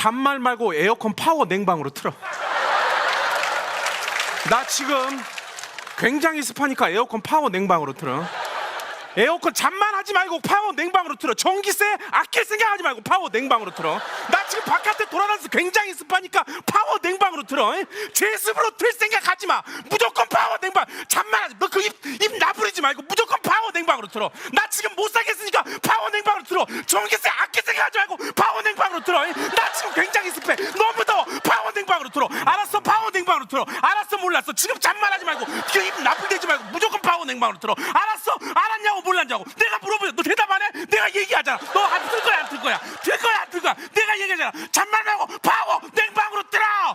잔말 말고 에어컨 파워 냉방으로 틀어. 나 지금 굉장히 습하니까 에어컨 파워 냉방으로 틀어. 에어컨 잠만 하지 말고 파워 냉방으로 틀어. 전기세 아낄 생각하지 말고 파워 냉방으로 틀어. 나 지금 바깥에 돌아다니면서 굉장히 습하니까 파워 냉방으로 틀어. 제습으로 틀 생각하지 마. 무조건 파워 냉방. 잠만 하지. 너 그 입 나부리지 말고 무조건 파워 냉방으로 틀어. 나 지금 못 살겠으니까 파워 냉방으로 틀어. 전기세 아낄 생각하지 말고 파워 냉방으로 틀어. 나 지금 굉장히 습해. 너무 더워. 파워 냉방으로 틀어. 알았어, 파워 냉방으로 틀어. 알았어, 몰랐어. 지금 잠만 하지 말고 그 입 나불대지 말고 무조건 파워 냉방으로 틀어. 알았어, 알았냐고 몰랐냐고. 내가 물어보자. 너 대답 안 해? 내가 얘기하잖아. 너 안 틀 거야, 안 틀 거야? 틀 거야, 안 틀 거야? 내가 얘기하잖아. 잔말 말고 파워 냉방으로